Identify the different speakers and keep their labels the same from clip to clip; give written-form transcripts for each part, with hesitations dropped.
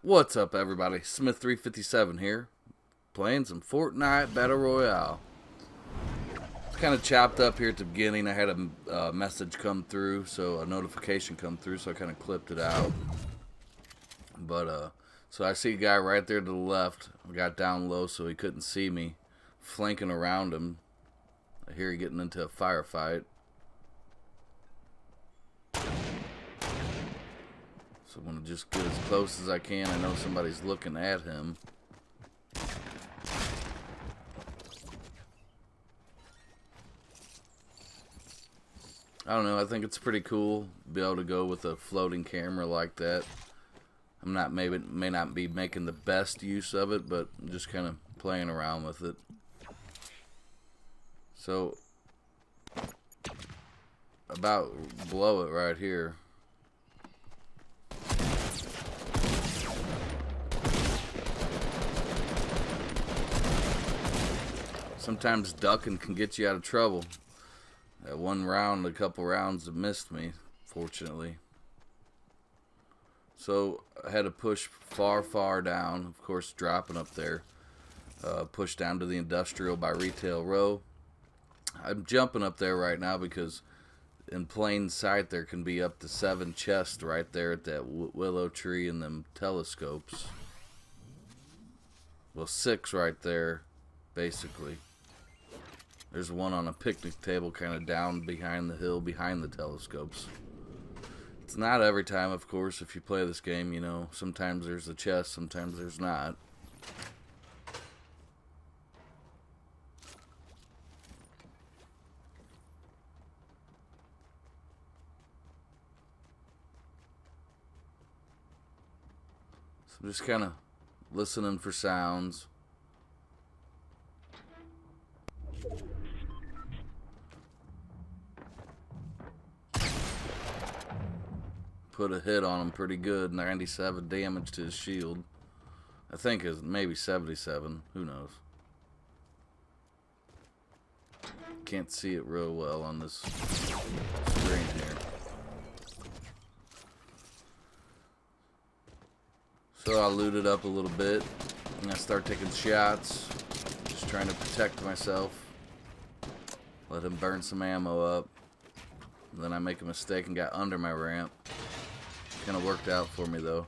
Speaker 1: What's up, everybody? Smith357 here, playing some Fortnite Battle Royale. It's kind of chopped up here at the beginning. I had a message come through, so a notification come through, so I kind of clipped it out. But, so I see a guy right there to the left. I got down low so he couldn't see me, flanking around him. I hear he getting into a firefight. So I'm going to just get as close as I can. I know somebody's looking at him. I don't know, I think it's pretty cool to be able to go with a floating camera like that. I'm not may not be making the best use of it, but I'm just kind of playing around with it. So about below it right here. Sometimes ducking can get you out of trouble. That one round, a couple rounds have missed me, fortunately. So I had to push far down, of course dropping up there. Push down to the industrial by Retail Row. I'm jumping up there right now because in plain sight there can be up to 7 chests right there at that willow tree and them telescopes. Well, 6 right there, basically. There's one on a picnic table kind of down behind the hill, behind the telescopes. It's not every time, of course, if you play this game, you know. Sometimes there's a chest, sometimes there's not. So I'm just kind of listening for sounds. Put a hit on him pretty good. 97 damage to his shield. I think it's maybe 77. Who knows? Can't see it real well on this screen here. So I looted up a little bit. And I start taking shots. Just trying to protect myself. Let him burn some ammo up. And then I make a mistake and got under my ramp. Kind of worked out for me though.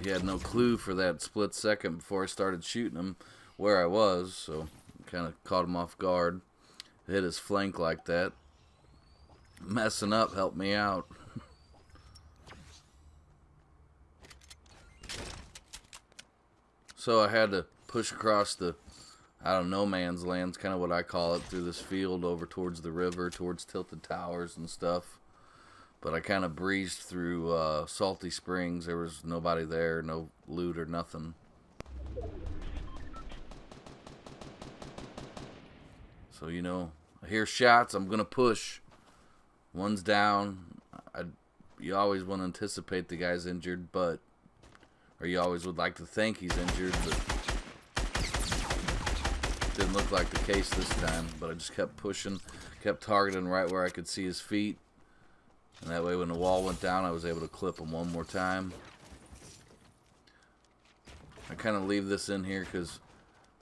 Speaker 1: He had no clue for that split second before I started shooting him where I was, so kind of caught him off guard. Hit his flank like that. Messing up helped me out. So I had to push across the, I don't know, no man's land's kind of what I call it, through this field over towards the river, towards Tilted Towers and stuff. But I kind of breezed through Salty Springs. There was nobody there, no loot or nothing. So, you know, I hear shots, I'm going to push. One's down. You always want to anticipate the guy's injured, but... or you always would like to think he's injured, but didn't look like the case this time. But I just kept pushing, kept targeting right where I could see his feet. And that way when the wall went down, I was able to clip him one more time. I kind of leave this in here because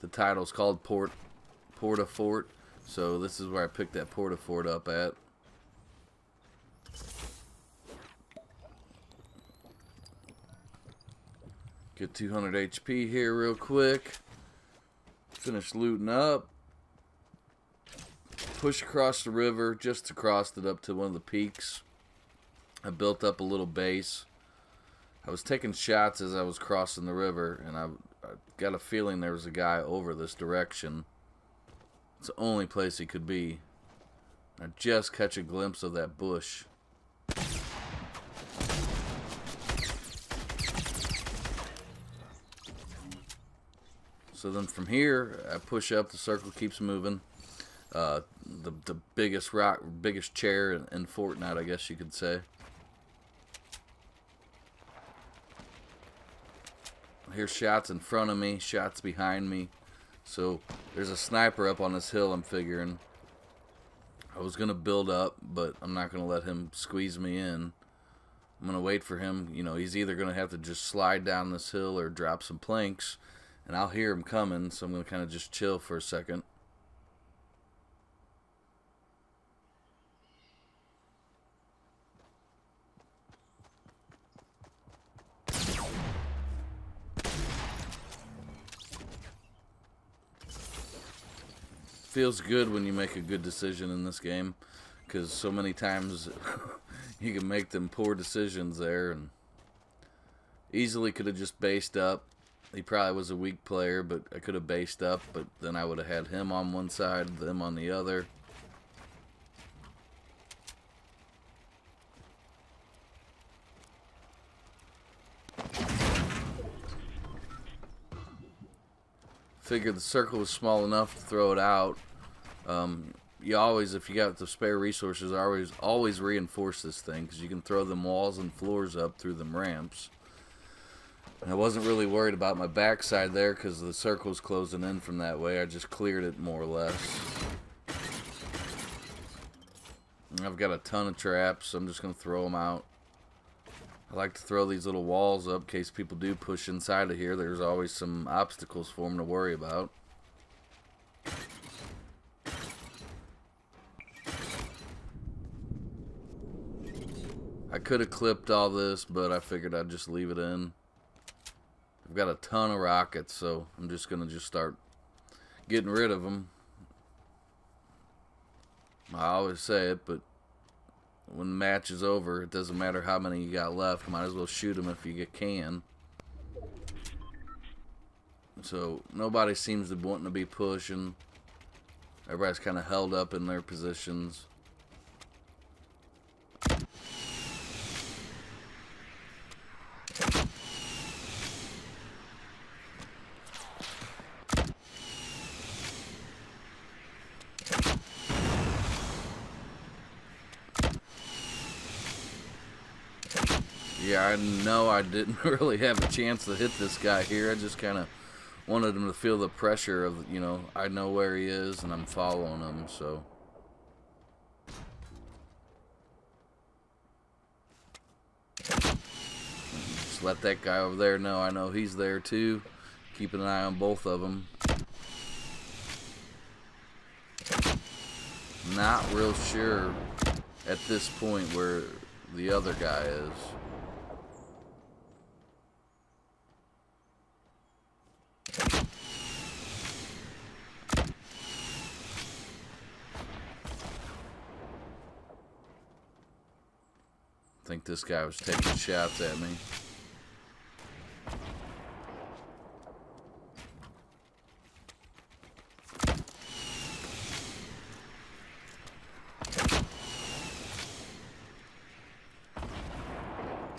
Speaker 1: the title's called Porta Fort. So this is where I picked that Porta Fort up at. Get 200 HP here real quick. Finish looting up. Push across the river, just to cross it up to one of the peaks. I built up a little base. I was taking shots as I was crossing the river, and I got a feeling there was a guy over this direction. It's the only place he could be. I just catch a glimpse of that bush. So then from here, I push up, the circle keeps moving. The biggest rock, biggest chair in Fortnite, I guess you could say. I hear shots in front of me, shots behind me. So there's a sniper up on this hill, I'm figuring. I was going to build up, but I'm not going to let him squeeze me in. I'm going to wait for him. You know, he's either going to have to just slide down this hill or drop some planks. And I'll hear him coming, so I'm going to kind of just chill for a second. Feels good when you make a good decision in this game, because so many times you can make them poor decisions there, and easily could have just based up. He probably was a weak player, but I could have based up, but then I would have had him on one side, them on the other. Figured the circle was small enough to throw it out. You always, if you got the spare resources, always reinforce this thing, because you can throw them walls and floors up through them ramps. And I wasn't really worried about my backside there, because the circle's closing in from that way. I just cleared it more or less. And I've got a ton of traps, so I'm just going to throw them out. I like to throw these little walls up in case people do push inside of here. There's always some obstacles for them to worry about. I could have clipped all this, but I figured I'd just leave it in. I've got a ton of rockets, so I'm just going to start getting rid of them. I always say it, but when the match is over, it doesn't matter how many you got left. Might as well shoot them if you can. So nobody seems to want to be pushing. Everybody's kind of held up in their positions. Yeah, I know I didn't really have a chance to hit this guy here. I just kind of wanted him to feel the pressure of, you know, I know where he is and I'm following him, so. Just let that guy over there know I know he's there too. Keeping an eye on both of them. Not real sure at this point where the other guy is. I think this guy was taking shots at me.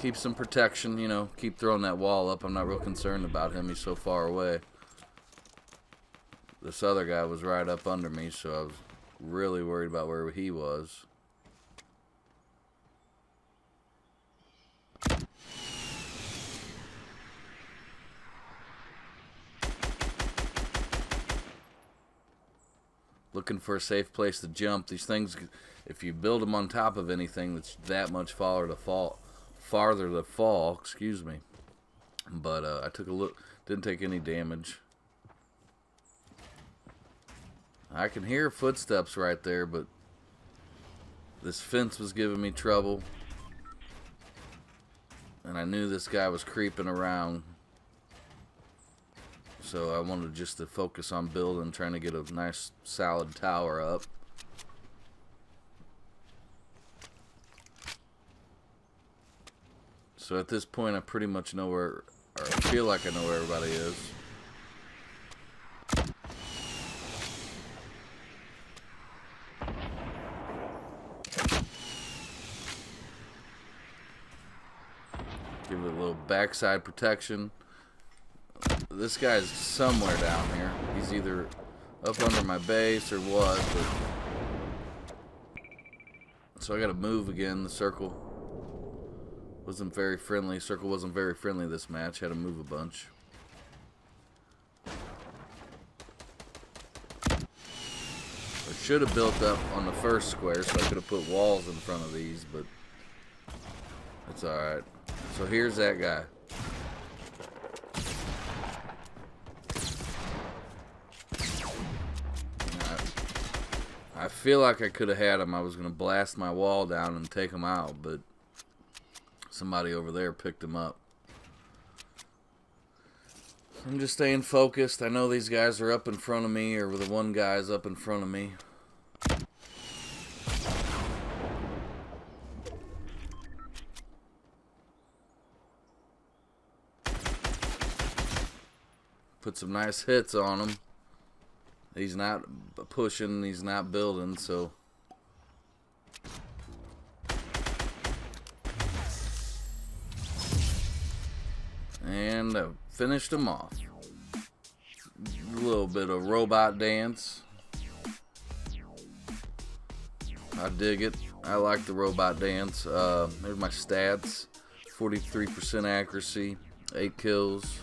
Speaker 1: Keep some protection, you know, keep throwing that wall up. I'm not real concerned about him. He's so far away. This other guy was right up under me, so I was really worried about where he was. Looking for a safe place to jump. These things, if you build them on top of anything that's that much farther to fall, excuse me. But I took a look, didn't take any damage. I can hear footsteps right there, but this fence was giving me trouble. And I knew this guy was creeping around. So I wanted just to focus on building, trying to get a nice solid tower up. So at this point I pretty much know where, or I feel like I know where everybody is. Give it a little backside protection. This guy's somewhere down here. He's either up under my base or what, but so I gotta move again. The circle wasn't very friendly. Circle wasn't very friendly this match. Had to move a bunch. I should have built up on the first square so I could have put walls in front of these, but it's alright. So here's that guy. I feel like I could have had him. I was going to blast my wall down and take him out, but somebody over there picked him up. I'm just staying focused. I know these guys are up in front of me, or the one guy's up in front of me. Put some nice hits on him. He's not pushing, he's not building, so. And I finished him off. A little bit of robot dance. I dig it. I like the robot dance. There's my stats. 43% accuracy. 8 kills.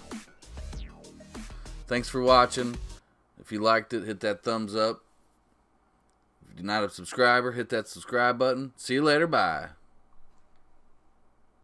Speaker 1: Thanks for watching. If you liked it, hit that thumbs up. If you're not a subscriber, hit that subscribe button. See you later. Bye.